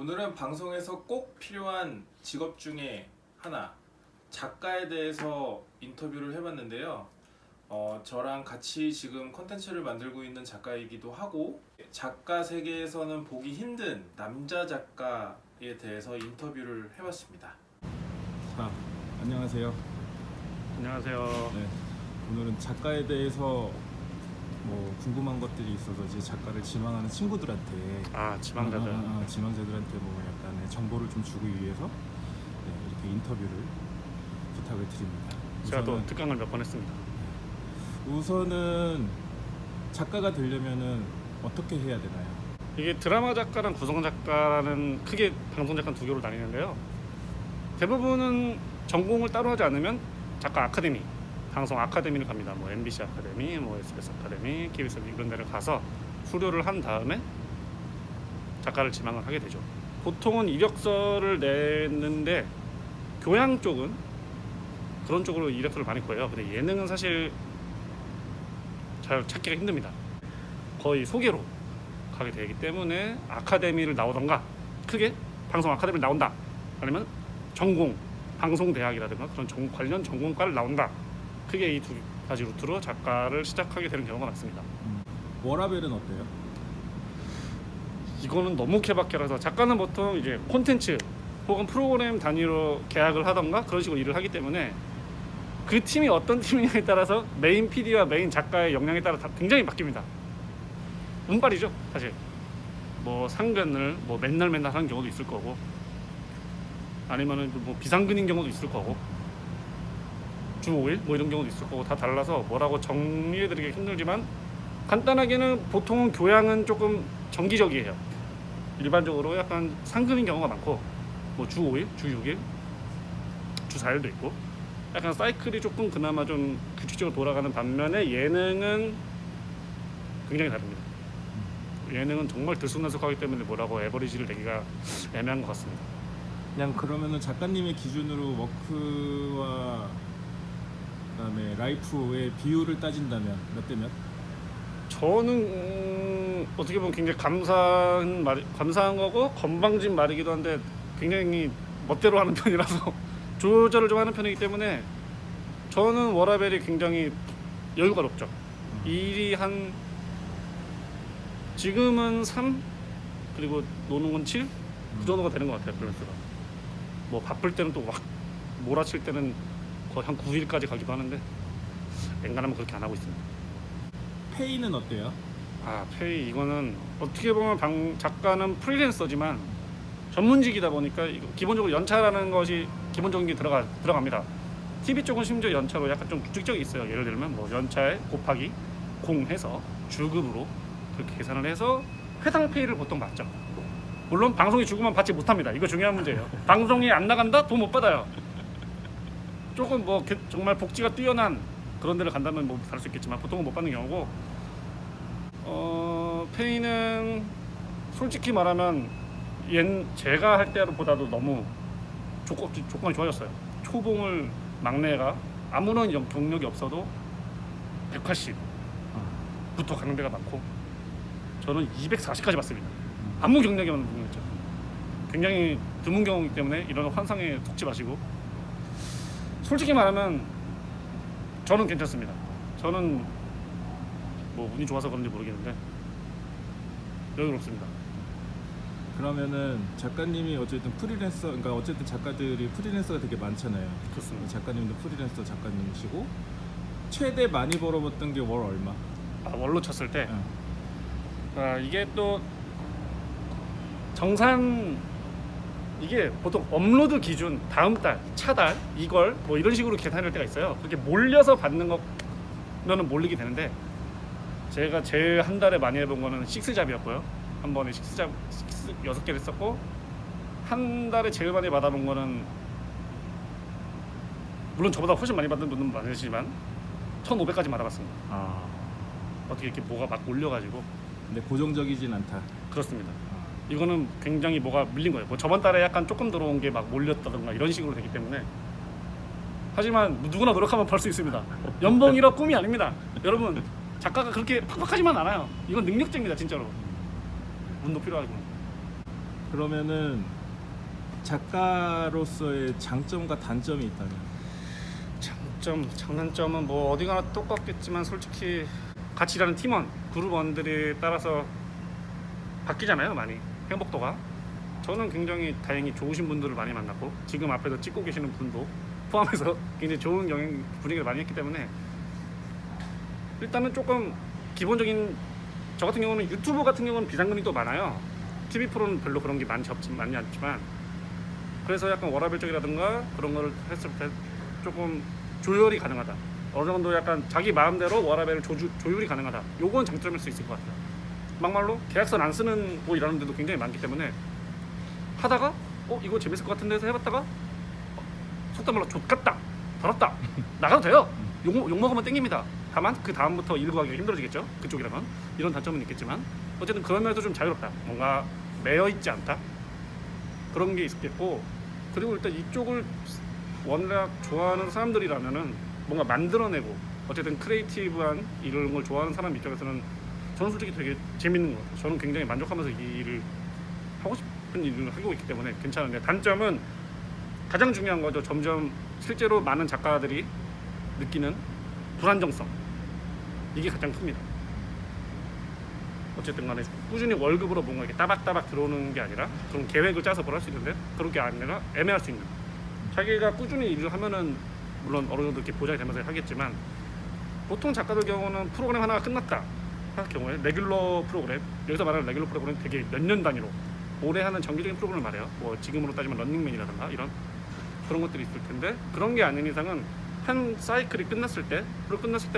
오늘은 방송에서 꼭 필요한 직업 중에 하나, 작가에 대해서 인터뷰를 해봤는데요. 저랑 같이 지금 컨텐츠를 만들고 있는 작가이기도 하고, 작가 세계에서는 보기 힘든 남자 작가에 대해서 인터뷰를 해봤습니다. 자, 안녕하세요. 안녕하세요. 네, 오늘은 작가에 대해서 뭐 궁금한 것들이 있어서 이제 작가를 지망하는 친구들한테 지망자들. 지망자들한테 뭐 약간의 정보를 좀 주기 위해서 이렇게 인터뷰를 부탁을 드립니다. 제가 또 특강을 몇 번 했습니다. 우선은 작가가 되려면은 어떻게 해야 되나요? 이게 드라마 작가랑 구성 작가라는 크게 방송 작가 두 개로 나뉘는데요. 대부분은 전공을 따로 하지 않으면 작가 아카데미, 방송 아카데미를 갑니다. 뭐 MBC 아카데미, 뭐 SBS 아카데미, KBS 이런 데를 가서 수료를 한 다음에 작가를 지망을 하게 되죠. 보통은 이력서를 냈는데 교양 쪽은 그런 쪽으로 이력서를 많이 구해요. 근데 예능은 사실 잘 찾기가 힘듭니다. 거의 소개로 가게 되기 때문에 아카데미를 나오던가, 크게 방송 아카데미를 나온다, 아니면 전공 방송대학이라든가 그런 관련 전공과를 나온다, 크게 이 두 가지 루트로 작가를 시작하게 되는 경우가 많습니다. 워라벨은 어때요? 이거는 너무 케바케라서 작가는 보통 이제 콘텐츠 혹은 프로그램 단위로 계약을 하던가 그런 식으로 일을 하기 때문에 그 팀이 어떤 팀이냐에 따라서 메인 PD와 메인 작가의 역량에 따라 다 굉장히 바뀝니다. 운빨이죠, 사실. 뭐 상견을 뭐 맨날 하는 경우도 있을 거고, 아니면은 뭐 비상근인 경우도 있을 거고, 주 5일 뭐 이런 경우도 있을 거고, 다 달라서 뭐라고 정리해드리기 힘들지만 간단하게는 보통은 교양은 조금 정기적이에요. 일반적으로 약간 상근인 경우가 많고, 뭐 주 5일, 주 6일, 주 4일도 있고, 약간 사이클이 조금 그나마 좀 규칙적으로 돌아가는 반면에 예능은 굉장히 다릅니다. 예능은 정말 들쑥날쑥하기 때문에 뭐라고 에버리지를 내기가 애매한 것 같습니다. 그냥 그러면은 작가님의 기준으로 워크와 그다음에 라이프의 비율을 따진다면 몇 대 몇? 저는 어떻게 보면 굉장히 감사한 거고 건방진 말이기도 한데 굉장히 멋대로 하는 편이라서 조절을 좀 하는 편이기 때문에 저는 워라벨이 굉장히 여유가 높죠. 일이 한 지금은 3 그리고 노는 건 7 그 정도가 되는 것 같아요. 밸런스가. 뭐 바쁠 때는 또 막 몰아칠 때는 거의 한 9일까지 가기도 하는데 엔간하면 그렇게 안 하고 있습니다. 페이는 어때요? 페이 이거는 어떻게 보면 작가는 프리랜서지만 전문직이다 보니까 이거 기본적으로 연차라는 것이 기본적인 게 들어갑니다. TV 쪽은 심지어 연차로 약간 좀 규칙적이 있어요. 예를 들면 뭐 연차에 곱하기 0 해서 주급으로 그렇게 계산을 해서 회당 페이를 보통 받죠. 물론 방송이 주고만 받지 못합니다. 이거 중요한 문제예요. 방송이 안 나간다? 돈 못 받아요. 조금 뭐 정말 복지가 뛰어난 그런 데를 간다면 뭐 다를 수 있겠지만 보통은 못 받는 경우고, 페이는 솔직히 말하면 제가 할 때보다도 너무 조건이 좋아졌어요. 초봉을 막내가 아무런 경력이 없어도 180부터 가는 데가 많고, 저는 240까지 받습니다. 아무 경력이 없는 분이었죠. 굉장히 드문 경우이기 때문에 이런 환상에 속지 마시고, 솔직히 말하면 저는 괜찮습니다. 저는 뭐 운이 좋아서 그런지 모르겠는데 여유롭습니다. 그러면은 작가님이 어쨌든 프리랜서, 그러니까 어쨌든 작가들이 프리랜서가 되게 많잖아요. 그렇습니다. 작가님도 프리랜서 작가님이시고 최대 많이 벌어봤던 게 월 얼마? 월로 쳤을 때 응. 이게 또 정산, 이게 보통 업로드 기준 다음 달, 차달, 이걸 뭐 이런 식으로 계산할 때가 있어요. 그렇게 몰려서 받는 거면은 몰리게 되는데, 제가 제일 한 달에 많이 해본 거는 식스잡이었고요. 한 번에 식스잡 6개를 했었고, 한 달에 제일 많이 받아본 거는 물론 저보다 훨씬 많이 받는 분은 많으시지만 1,500까지 받아봤습니다. 어떻게 이렇게 뭐가 막 몰려가지고. 근데 고정적이진 않다. 그렇습니다. 이거는 굉장히 뭐가 밀린 거예요. 뭐 저번 달에 약간 조금 들어온 게 막 몰렸다던가 이런 식으로 되기 때문에. 하지만 누구나 노력하면 벌 수 있습니다. 연봉 1억 꿈이 아닙니다. 여러분, 작가가 그렇게 팍팍하지만 않아요. 이건 능력제입니다, 진짜로. 운도 필요하고. 그러면은 작가로서의 장점과 단점이 있다면? 장점, 장단점은 뭐 어디 가나 똑같겠지만 솔직히 같이 일하는 팀원, 그룹원들에 따라서 바뀌잖아요, 많이 행복도가. 저는 굉장히 다행히 좋으신 분들을 많이 만났고 지금 앞에서 찍고 계시는 분도 포함해서 굉장히 좋은 영향 분위기를 많이 했기 때문에 일단은 조금 기본적인, 저 같은 경우는 유튜브 같은 경우는 비상근이 또 많아요. TV 프로는 별로 그런 게 많지 않지만 그래서 약간 워라밸적이라든가 그런 거를 했을 때 조금 조율이 가능하다. 어느 정도 약간 자기 마음대로 워라밸을 조율이 가능하다. 요건 장점일 수 있을 것 같아요. 막말로 계약서 안 쓰는 뭐 일하는 데도 굉장히 많기 때문에 하다가 이거 재밌을 것 같은데 해서 해봤다가 속단 말로 좆같다, 더럽다, 나가도 돼요. 욕 먹으면 땡깁니다. 다만 그 다음부터 일 구하기가 힘들어지겠죠. 그쪽이라면 이런 단점은 있겠지만 어쨌든 그런 면에서 좀 자유롭다. 뭔가 매여 있지 않다. 그런 게 있겠고, 그리고 일단 이쪽을 워낙 좋아하는 사람들이라면은 뭔가 만들어내고 어쨌든 크리에이티브한 이런 걸 좋아하는 사람 입장에서는 저는 솔직히 되게 재밌는 것 같아요. 저는 굉장히 만족하면서 이 일을 하고 싶은 일을 하고 있기 때문에 괜찮은데, 단점은 가장 중요한 거죠. 점점 실제로 많은 작가들이 느끼는 불안정성, 이게 가장 큽니다. 어쨌든 간에 꾸준히 월급으로 뭔가 이렇게 따박따박 들어오는 게 아니라 그런 계획을 짜서 뭘 할 수 있는데 그런 게 아니라 애매할 수 있는, 자기가 꾸준히 일을 하면은 물론 어느 정도 이렇게 보장이 되면서 하겠지만 보통 작가들 경우는 프로그램 하나가 끝났다 할 경우에 레귤러 프로그램, 여기서 말하는 레귤러 프로그램은 되게 몇 년 단위로 오래 하는 정기적인 프로그램을 말해요. 뭐 지금으로 따지면 런닝맨이라든가 이런 그런 것들이 있을 텐데, 그런 게 아닌 이상은 한 사이클이 끝났을 때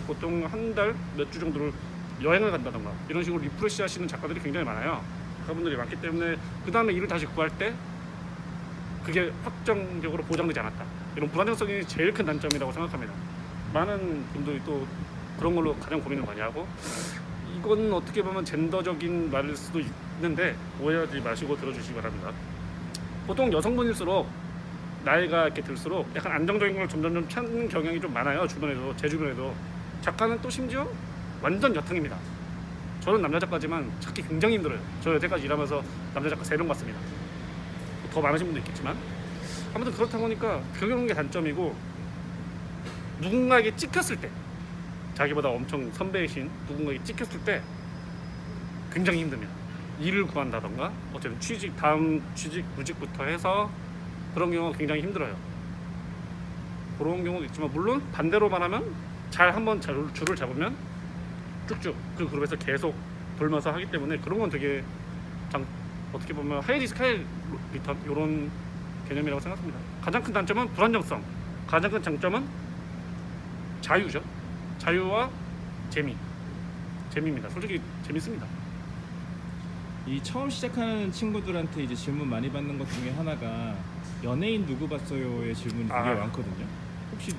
보통 한 달 몇 주 정도를 여행을 간다던가 이런 식으로 리프레시 하시는 작가들이 굉장히 많아요. 작가분들이 많기 때문에 그 다음에 일을 다시 구할 때 그게 확정적으로 보장되지 않았다, 이런 불안정성이 제일 큰 단점이라고 생각합니다. 많은 분들이 또 그런 걸로 가장 고민을 많이 하고, 이건 어떻게 보면 젠더적인 말일 수도 있는데 오해하지 마시고 들어주시기 바랍니다. 보통 여성분일수록 나이가 이렇게 들수록 약간 안정적인 걸 점점 찾는 경향이 좀 많아요. 주변에도, 제 주변에도. 작가는 또 심지어 완전 여탕입니다. 저는 남자 작가지만 찾기 굉장히 힘들어요. 저 여태까지 일하면서 남자 작가 3명 봤습니다. 더 많으신 분도 있겠지만 아무튼 그렇다 보니까 그런 게 단점이고, 누군가에게 찍혔을 때, 자기보다 엄청 선배이신 누군가에게 찍혔을 때 굉장히 힘듭니다. 일을 구한다던가 어쨌든 다음 취직 구직부터 해서 그런 경우가 굉장히 힘들어요. 그런 경우도 있지만 물론 반대로 말하면 잘 한번 줄을 잡으면 쭉쭉 그 그룹에서 계속 돌면서 하기 때문에 그런 건 되게 어떻게 보면 하이 리스크 하이 리턴 이런 개념이라고 생각합니다. 가장 큰 단점은 불안정성, 가장 큰 장점은 자유죠. 자유와 재미입니다. 솔직히 재밌습니다. 이 처음 시작하는 친구들한테 이제 질문 많이 받는 것 중에 하나가 연예인 누구 봤어요의 질문이 되게 많거든요. 혹시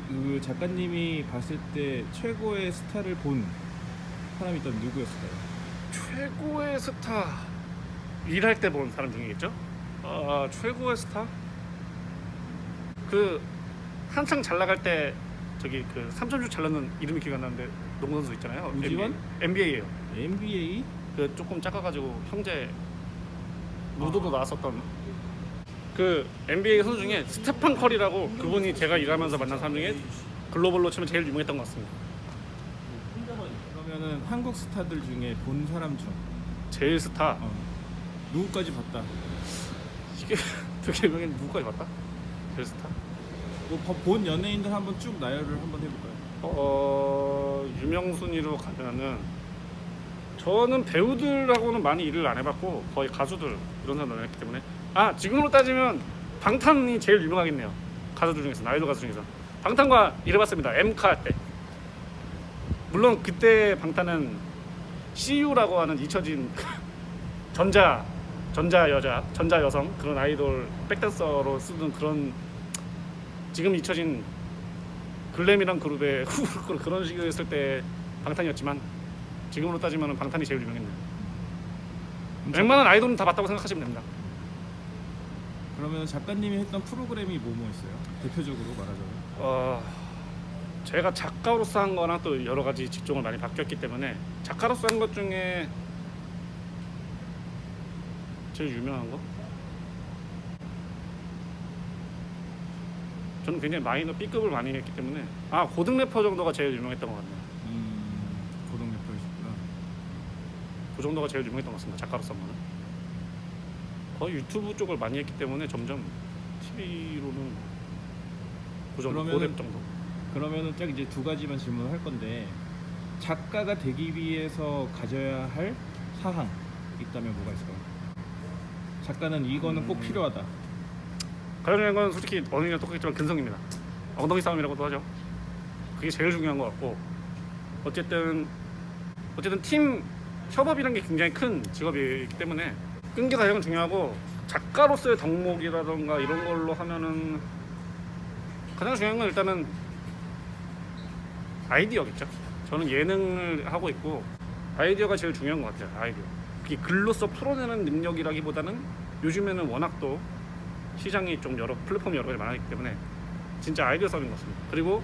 그 작가님이 봤을 때 최고의 스타를 본 사람이 있다면 누구였을까요? 최고의 스타, 일할 때 본 사람 중이겠죠? 최고의 스타? 그 한창 잘 나갈 때 저기 그 3점슛 잘 넣는 이름이 기억 안 나는데 농구 선수 있잖아요. 우지원? NBA예요. NBA? 그 조금 작아가지고 형제 무도도 나왔었던 그 NBA 선수 중에 스테판 커리라고, 그분이 제가 일하면서 만난 사람 중에 글로벌로 치면 제일 유명했던 것 같습니다. 그러면은 한국 스타들 중에 본 사람 중 제일 스타. 누구까지 봤다? 이게 되게 유명한, 누구까지 봤다? 제일 스타? 뭐 본 연예인들 한번 쭉 나열을 한번 해볼까요? 유명 순위로 가면은 저는 배우들하고는 많이 일을 안 해봤고 거의 가수들 이런 사람들 했기 때문에, 지금으로 따지면 방탄이 제일 유명하겠네요. 가수들 중에서, 아이돌 가수 중에서 방탄과 일해봤습니다. 엠카 때. 물론 그때 방탄은 CU라고 하는 잊혀진 전자 여성 그런 아이돌 백댄서로 쓰던 그런 지금 잊혀진 글램이란 그룹의 그런 식이었을 때 방탄이었지만, 지금으로 따지면 방탄이 제일 유명했네요. 웬만한 아이돌은 다 봤다고 생각하시면 됩니다. 그러면 작가님이 했던 프로그램이 뭐 있어요? 대표적으로 말하자면 제가 작가로서 한 거랑 또 여러 가지 직종을 많이 바뀌었기 때문에 작가로서 한 것 중에 제일 유명한 거? 저는 굉장히 마이너 B급을 많이 했기 때문에 고등 래퍼 정도가 제일 유명했던 것 같네요. 고등 래퍼이시구나. 그 정도가 제일 유명했던 것 같습니다. 작가로서는 거의 유튜브 쪽을 많이 했기 때문에 점점 TV로는 그 정도, 그러면은- 고렙 정도. 그러면은 딱 이제 두 가지만 질문을 할 건데 작가가 되기 위해서 가져야 할 사항 있다면 뭐가 있을까요? 작가는 이거는 꼭 필요하다. 가장 중요한 건 솔직히 언어이랑 똑같겠지만 근성입니다. 엉덩이 싸움이라고도 하죠. 그게 제일 중요한 것 같고 어쨌든 팀 협업이라는 게 굉장히 큰 직업이기 때문에 끈기 가장 중요하고 작가로서의 덕목이라던가 이런 걸로 하면은 가장 중요한 건 일단은 아이디어겠죠. 저는 예능을 하고 있고 아이디어가 제일 중요한 것 같아요. 아이디어. 그게 글로써 풀어내는 능력이라기보다는 요즘에는 워낙 또 시장이 좀 여러 플랫폼이 여러 가지 많기 때문에 진짜 아이디어 싸움인 것 같습니다. 그리고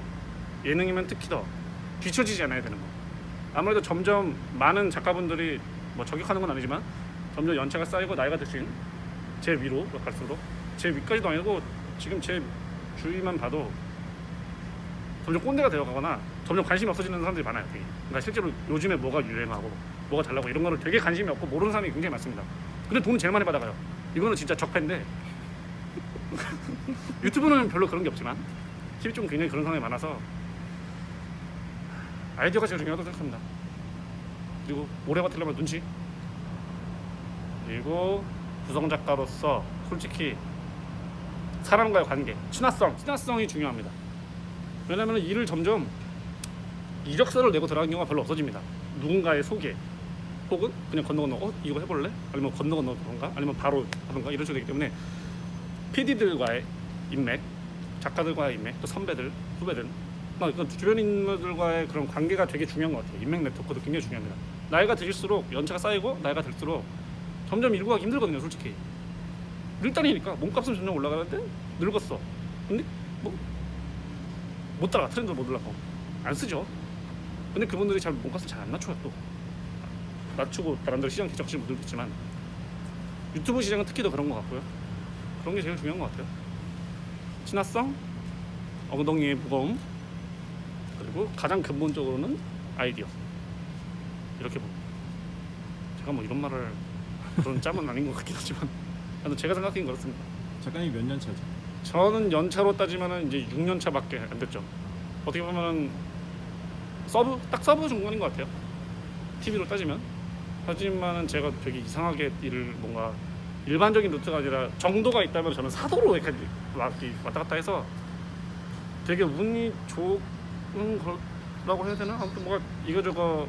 예능이면 특히 더 뒤처지지 않아야 되는 거. 아무래도 점점 많은 작가분들이 뭐 저격하는 건 아니지만 점점 연차가 쌓이고 나이가 드신 제 위로 갈수록 제 위까지도 아니고 지금 제 주위만 봐도 점점 꼰대가 되어가거나 점점 관심이 없어지는 사람들이 많아요. 되게. 그러니까 실제로 요즘에 뭐가 유행하고 뭐가 잘 나고 이런 거를 되게 관심이 없고 모르는 사람이 굉장히 많습니다. 근데 돈은 제일 많이 받아가요. 이거는 진짜 적폐인데 유튜브는 별로 그런 게 없지만 TV 좀 굉장히 그런 상황이 많아서 아이디어가 제일 중요하다고 생각합니다. 그리고 오래 버티려면 눈치. 그리고 구성작가로서 솔직히 사람과의 관계, 친화성이 중요합니다. 왜냐하면 일을 점점 이력서를 내고 들어가는 경우가 별로 없어집니다. 누군가의 소개 혹은 그냥 건너 이거 해볼래? 아니면 건너 그런가? 아니면 바로 하던가 이런 식으로 되기 때문에 PD들과의 인맥, 작가들과의 인맥, 또 선배들, 후배들 그러니까 주변 인물들과의 그런 관계가 되게 중요한 것 같아요. 인맥 네트워크도 굉장히 중요합니다. 나이가 들수록 연차가 쌓이고 나이가 들수록 점점 일구 가기 힘들거든요. 솔직히 일단이니까 몸값은 점점 올라가는데 늙었어. 근데 뭐 못 따라가. 트렌드 못 올라가고 안 쓰죠. 근데 그분들이 잘 몸값을 잘 안 낮춰요. 또 낮추고 다른 데 시장 개척하시는 분들도 있지만 유튜브 시장은 특히 더 그런 것 같고요. 그런 게 제일 중요한 것 같아요. 친화성, 엉덩이의 무거움, 그리고 가장 근본적으로는 아이디어. 이렇게 봅니다. 제가 뭐 이런 말을 그런 짬은 아닌 것 같긴 하지만 제가 생각하기엔 그렇습니다. 작가님 몇 년 차죠? 저는 연차로 따지면은 이제 6년 차밖에 안 됐죠. 어떻게 보면은 서브 중간인 것 같아요. TV로 따지면. 하지만은 제가 되게 이상하게 일을 뭔가 일반적인 루트가 아니라 정도가 있다면 저는 사도로 이렇게 왔다 갔다 해서 되게 운이 좋은 거라고 해야 되나? 아무튼 뭐가 이거저거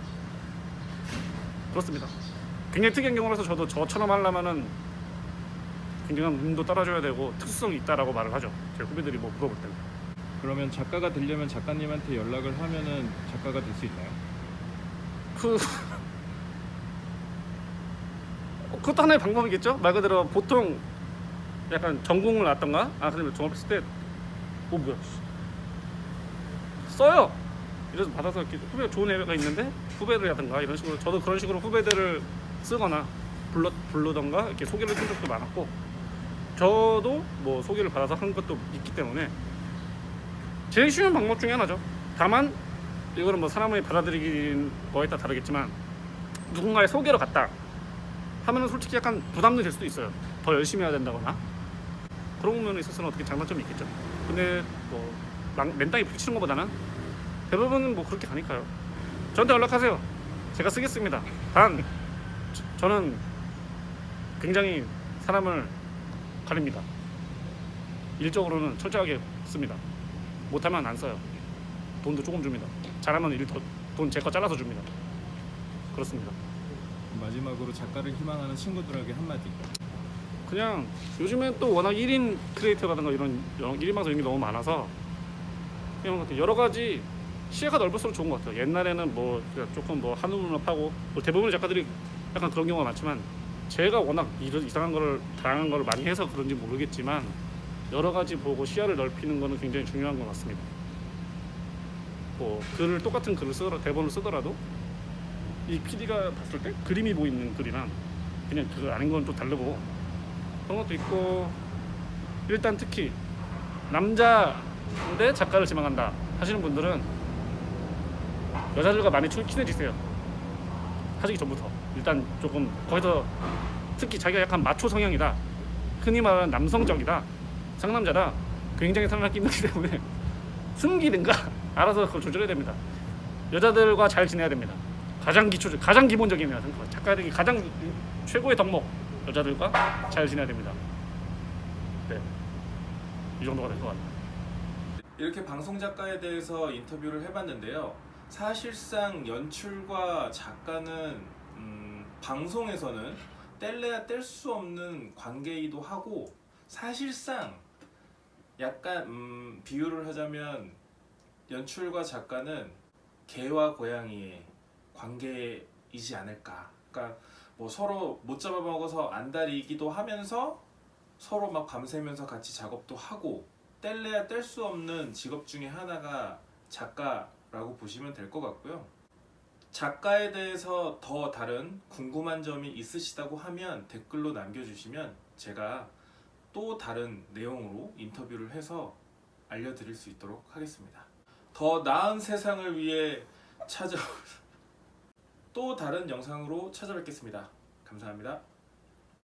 그렇습니다. 굉장히 특이한 경우라서 저도 저처럼 하려면은 굉장한 운도 따라줘야 되고 특수성이 있다라고 말을 하죠. 제 후배들이 뭐 물어볼 때는. 그러면 작가가 되려면 작가님한테 연락을 하면은 작가가 될 수 있나요? 그것도 하나의 방법이겠죠. 말 그대로 보통 약간 전공을 나왔던가 그러면 종합했을 때 뭐야 써요. 이래서 받아서 이렇게 후배 좋은 애가 있는데 후배를 하든가 이런 식으로 저도 그런 식으로 후배들을 쓰거나 부르던가 이렇게 소개를 해준 적도 많았고 저도 뭐 소개를 받아서 한 것도 있기 때문에 제일 쉬운 방법 중에 하나죠. 다만 이거는 뭐 사람의 받아들이는 거에 따라 다르겠지만 누군가의 소개로 갔다 하면은 솔직히 약간 부담이 될 수도 있어요. 더 열심히 해야 된다거나 그런 면에 있어서는 어떻게 장단점이 있겠죠. 근데 뭐 맨땅에 부딪히는 것보다는 대부분은 뭐 그렇게 가니까요. 저한테 연락하세요. 제가 쓰겠습니다. 단 저는 굉장히 사람을 가립니다. 일적으로는 철저하게 씁니다. 못하면 안 써요. 돈도 조금 줍니다. 잘하면 돈 제 거 잘라서 줍니다. 그렇습니다. 마지막으로 작가를 희망하는 친구들에게 한마디. 그냥 요즘엔 또 워낙 1인 크리에이터라든가 이런 1인 방송 이런 게 너무 많아서 그냥 여러 가지 시야가 넓을수록 좋은 것 같아요. 옛날에는 뭐 조금 뭐 한우물만 파고 뭐 대부분의 작가들이 약간 그런 경우가 많지만 제가 워낙 이상한 거를 다양한 거를 많이 해서 그런지 모르겠지만 여러 가지 보고 시야를 넓히는 거는 굉장히 중요한 것 같습니다. 뭐 똑같은 글을 대본을 쓰더라도 이 PD가 봤을 때 그림이 보이는 글이랑 그냥 그거 아닌 건 또 다르고 그런 것도 있고, 일단 특히 남자인데 작가를 지망한다 하시는 분들은 여자들과 많이 친해지세요. 하시기 전부터 일단 조금 거기서 특히 자기가 약간 마초 성향이다, 흔히 말하는 남성적이다, 상남자다, 굉장히 살아남기 힘들기 때문에 숨기든가 알아서 그걸 조절해야 됩니다. 여자들과 잘 지내야 됩니다. 가장 기본적인 작가들이 가장 최고의 덕목, 여자들과 잘 지내야 됩니다. 네, 이 정도가 될 것 같아요. 이렇게 방송 작가에 대해서 인터뷰를 해봤는데요. 사실상 연출과 작가는 방송에서는 뗄래야 뗄 수 없는 관계이기도 하고, 사실상 약간 비유를 하자면 연출과 작가는 개와 고양이의 관계이지 않을까. 그러니까 뭐 서로 못 잡아먹어서 안달이기도 하면서 서로 막 밤새면서 같이 작업도 하고, 뗄래야 뗄 수 없는 직업 중에 하나가 작가라고 보시면 될 것 같고요. 작가에 대해서 더 다른 궁금한 점이 있으시다고 하면 댓글로 남겨주시면 제가 또 다른 내용으로 인터뷰를 해서 알려드릴 수 있도록 하겠습니다. 더 나은 세상을 위해 또 다른 영상으로 찾아뵙겠습니다. 감사합니다.